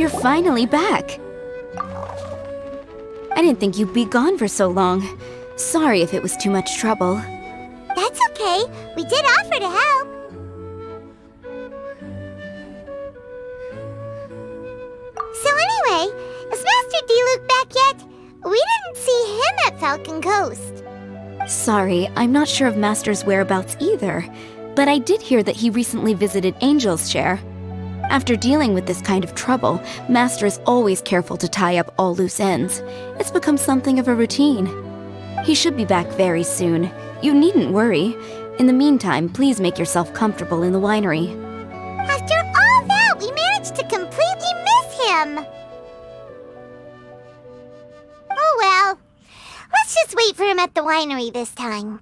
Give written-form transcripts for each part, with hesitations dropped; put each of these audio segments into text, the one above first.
You're finally back. I didn't think you'd be gone for so long. Sorry if it was too much trouble. That's okay. We did offer to help. So anyway, is Master Diluc back yet? We didn't see him at Falcon Coast. Sorry, I'm not sure of Master's whereabouts either, but I did hear that he recently visited Angel's Share. After dealing with this kind of trouble, Master is always careful to tie up all loose ends. It's become something of a routine. He should be back very soon. You needn't worry. In the meantime, please make yourself comfortable in the winery. After all that, we managed to completely miss him. Oh well. Let's just wait for him at the winery this time.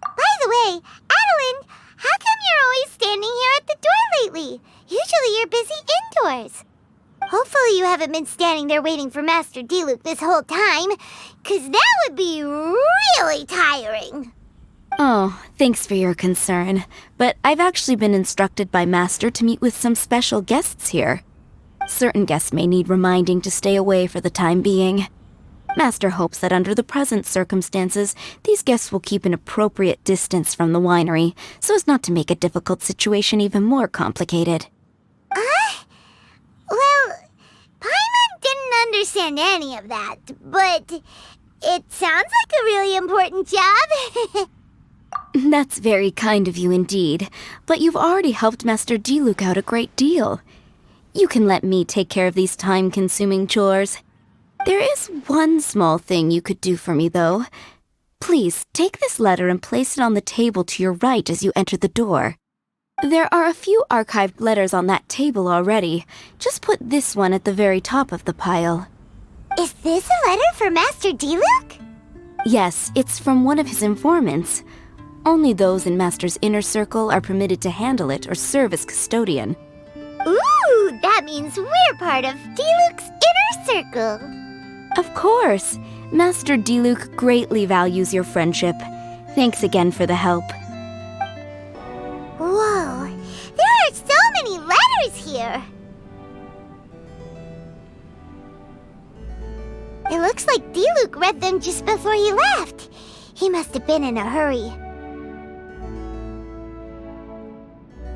By the way, Adelinde, how come you're always standing here at the door lately? Usually you're busy indoors. Hopefully you haven't been standing there waiting for Master Diluc this whole time, 'cause that would be really tiring. Oh, thanks for your concern, but I've actually been instructed by Master to meet with some special guests here. Certain guests may need reminding to stay away for the time being. Master hopes that under the present circumstances, these guests will keep an appropriate distance from the winery, so as not to make a difficult situation even more complicated. Well, Paimon didn't understand any of that, but it sounds like a really important job. That's very kind of you indeed, but you've already helped Master Diluc out a great deal. You can let me take care of these time-consuming chores. There is one small thing you could do for me, though. Please, take this letter and place it on the table to your right as you enter the door. There are a few archived letters on that table already. Just put this one at the very top of the pile. Is this a letter for Master Diluc? Yes, it's from one of his informants. Only those in Master's inner circle are permitted to handle it or serve as custodian. Ooh, that means we're part of Diluc's inner circle. Of course. Master Diluc greatly values your friendship. Thanks again for the help. Whoa, there are so many letters here. It looks like Diluc read them just before he left. He must have been in a hurry.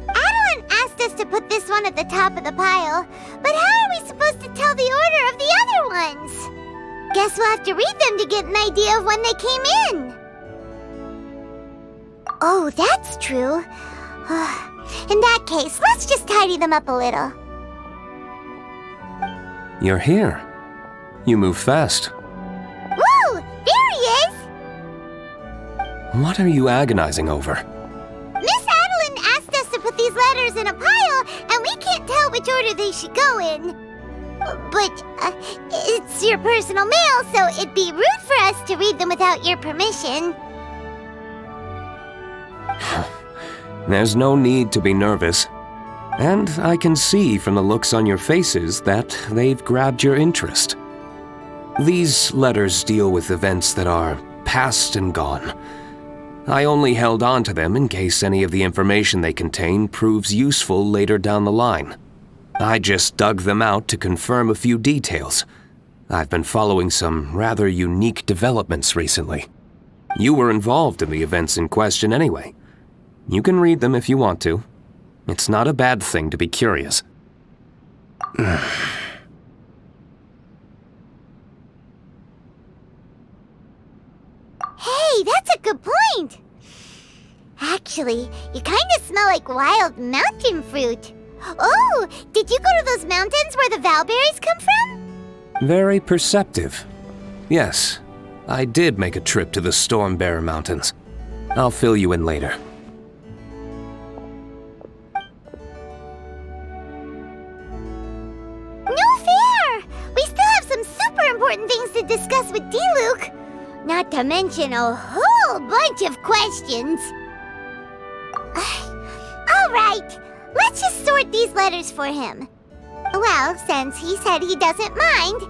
Adelinde asked us to put this one at the top of the pile, but how are we supposed to tell the order of the other ones? Guess we'll have to read them to get an idea of when they came in. Oh, that's true. In that case, let's just tidy them up a little. You're here. You move fast. Whoa! There he is! What are you agonizing over? Miss Adelinde asked us to put these letters in a pile, and we can't tell which order they should go in. But it's your personal mail, so it'd be rude for us to read them without your permission. There's no need to be nervous. And I can see from the looks on your faces that they've grabbed your interest. These letters deal with events that are past and gone. I only held on to them in case any of the information they contain proves useful later down the line. I just dug them out to confirm a few details. I've been following some rather unique developments recently. You were involved in the events in question anyway. You can read them if you want to. It's not a bad thing to be curious. Hey, that's a good point. Actually, you kind of smell like wild mountain fruit. Oh, did you go to those mountains where the valberries come from? Very perceptive. Yes, I did make a trip to the Stormbearer Mountains. I'll fill you in later. No fair! We still have some super important things to discuss with Diluc. Not to mention a whole bunch of questions. All right, let's just sort these letters for him. Well, since he said he doesn't mind,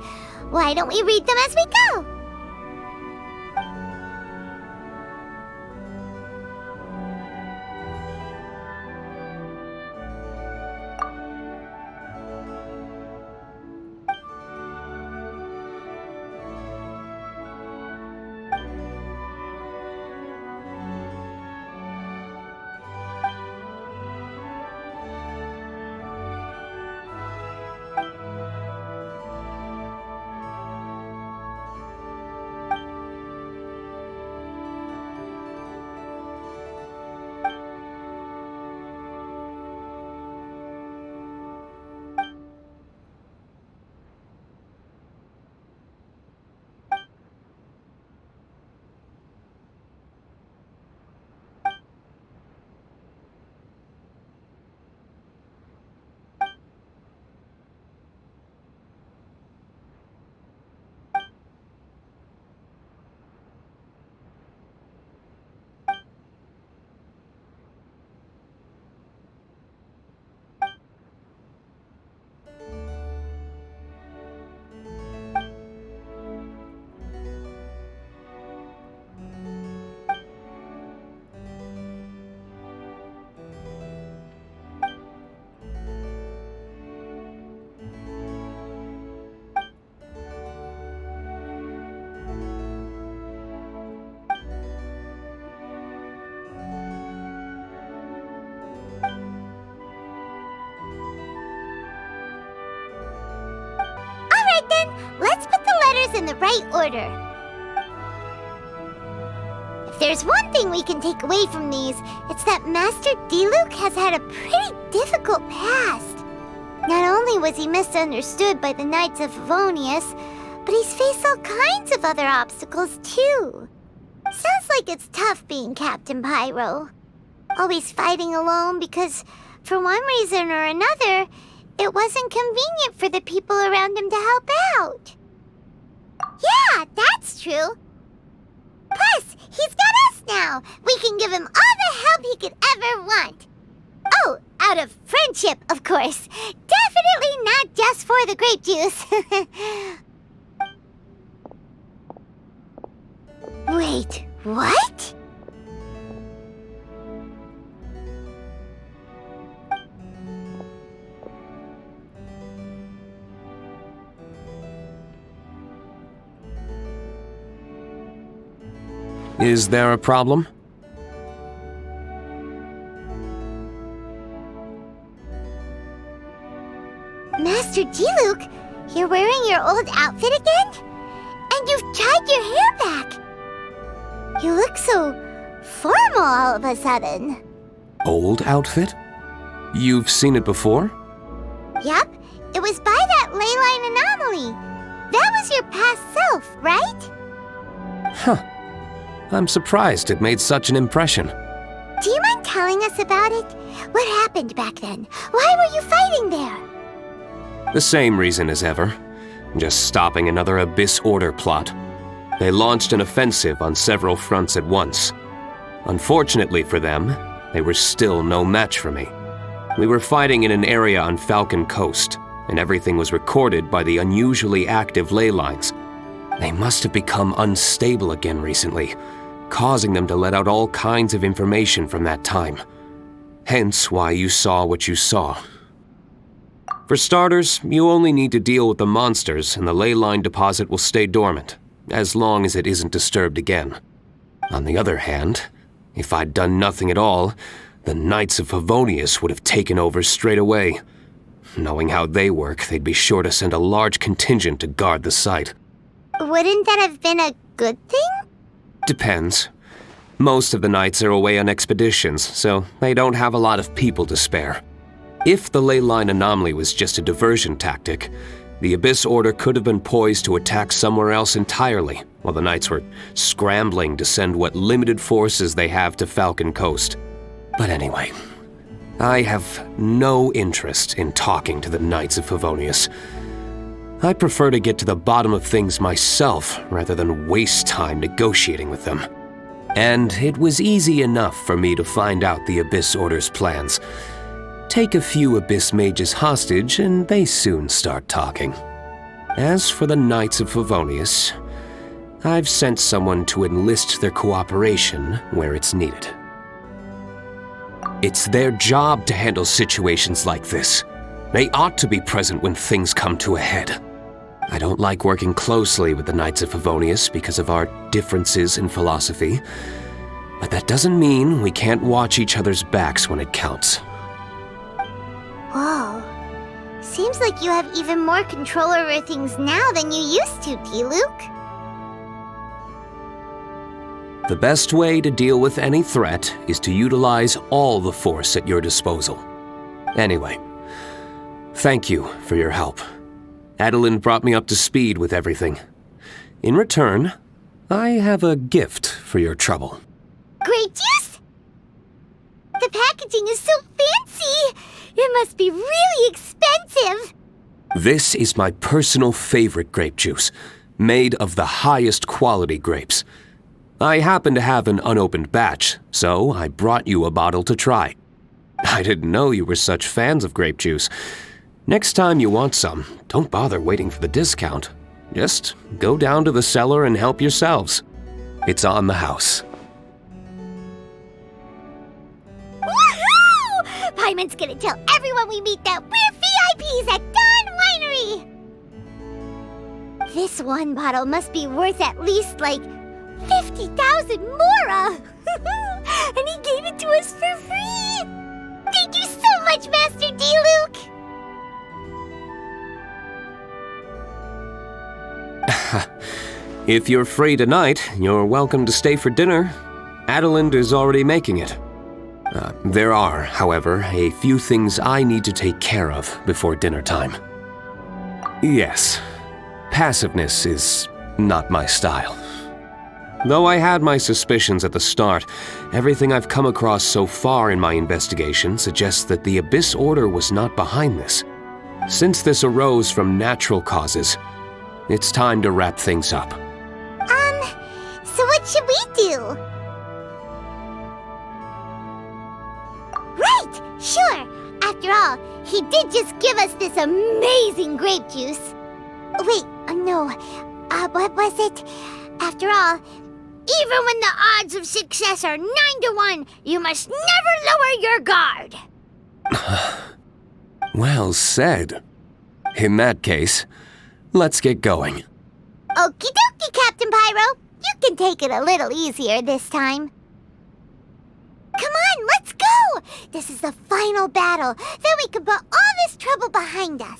why don't we read them as we go? Adolin, let's put the letters in the right order. If there's one thing we can take away from these, it's that Master Diluc has had a pretty difficult past. Not only was he misunderstood by the Knights of Favonius, but he's faced all kinds of other obstacles too. Sounds like it's tough being Captain Pyro. Always fighting alone because, for one reason or another, it wasn't convenient for the people around him to help out. Yeah, that's true. Plus, he's got us now. We can give him all the help he could ever want. Oh, out of friendship, of course. Definitely not just for the grape juice. Wait, what? Is there a problem? Master Diluc, you're wearing your old outfit again? And you've tied your hair back. You look so formal all of a sudden. Old outfit? You've seen it before? Yup, it was by that ley line anomaly. That was your past self, right? Huh. I'm surprised it made such an impression. Do you mind telling us about it? What happened back then? Why were you fighting there? The same reason as ever. Just stopping another Abyss Order plot. They launched an offensive on several fronts at once. Unfortunately for them, they were still no match for me. We were fighting in an area on Falcon Coast, and everything was recorded by the unusually active ley lines. They must have become unstable again recently, causing them to let out all kinds of information from that time. Hence why you saw what you saw. For starters, you only need to deal with the monsters and the ley line deposit will stay dormant, as long as it isn't disturbed again. On the other hand, if I'd done nothing at all, the Knights of Favonius would have taken over straight away. Knowing how they work, they'd be sure to send a large contingent to guard the site. Wouldn't that have been a good thing? Depends. Most of the knights are away on expeditions, so they don't have a lot of people to spare. If the ley line anomaly was just a diversion tactic, the Abyss Order could have been poised to attack somewhere else entirely, while the knights were scrambling to send what limited forces they have to Falcon Coast. But anyway, I have no interest in talking to the Knights of Favonius. I prefer to get to the bottom of things myself rather than waste time negotiating with them. And it was easy enough for me to find out the Abyss Order's plans. Take a few Abyss mages hostage and they soon start talking. As for the Knights of Favonius, I've sent someone to enlist their cooperation where it's needed. It's their job to handle situations like this. They ought to be present when things come to a head. I don't like working closely with the Knights of Favonius because of our differences in philosophy, but that doesn't mean we can't watch each other's backs when it counts. Whoa. Seems like you have even more control over things now than you used to, Diluc. The best way to deal with any threat is to utilize all the force at your disposal. Anyway, thank you for your help. Adelinde brought me up to speed with everything. In return, I have a gift for your trouble. Grape juice? The packaging is so fancy! It must be really expensive! This is my personal favorite grape juice, made of the highest quality grapes. I happen to have an unopened batch, so I brought you a bottle to try. I didn't know you were such fans of grape juice. Next time you want some, don't bother waiting for the discount. Just go down to the cellar and help yourselves. It's on the house. Woohoo! Paimon's gonna tell everyone we meet that we're VIPs at Dawn Winery! This one bottle must be worth at least, 50,000 mora! And he gave it to us for free! Thank you so much, Master Diluc! If you're free tonight, you're welcome to stay for dinner. Adelinde is already making it. There are, however, a few things I need to take care of before dinner time. Yes, passiveness is not my style. Though I had my suspicions at the start, everything I've come across so far in my investigation suggests that the Abyss Order was not behind this. Since this arose from natural causes, it's time to wrap things up. So what should we do? Right! Sure! After all, he did just give us this amazing grape juice. Wait, no. What was it? After all, even when the odds of success are 9 to 1, you must never lower your guard. Well said. In that case, let's get going. Okie dokie, Captain Pyro. You can take it a little easier this time. Come on, let's go! This is the final battle. Then we can put all this trouble behind us.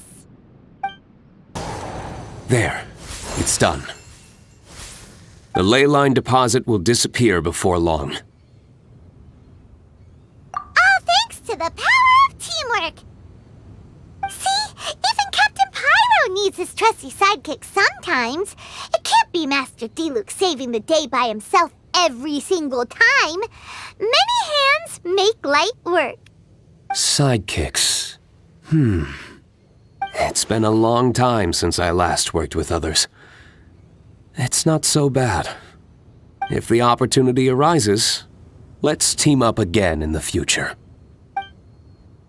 There, it's done. The ley line deposit will disappear before long. All thanks to the power of teamwork. See, even Captain Pyro needs his trusty sidekick sometimes. It can't be Master Diluc saving the day by himself every single time. Many hands make light work. Sidekicks. It's been a long time since I last worked with others. It's not so bad. If the opportunity arises, let's team up again in the future.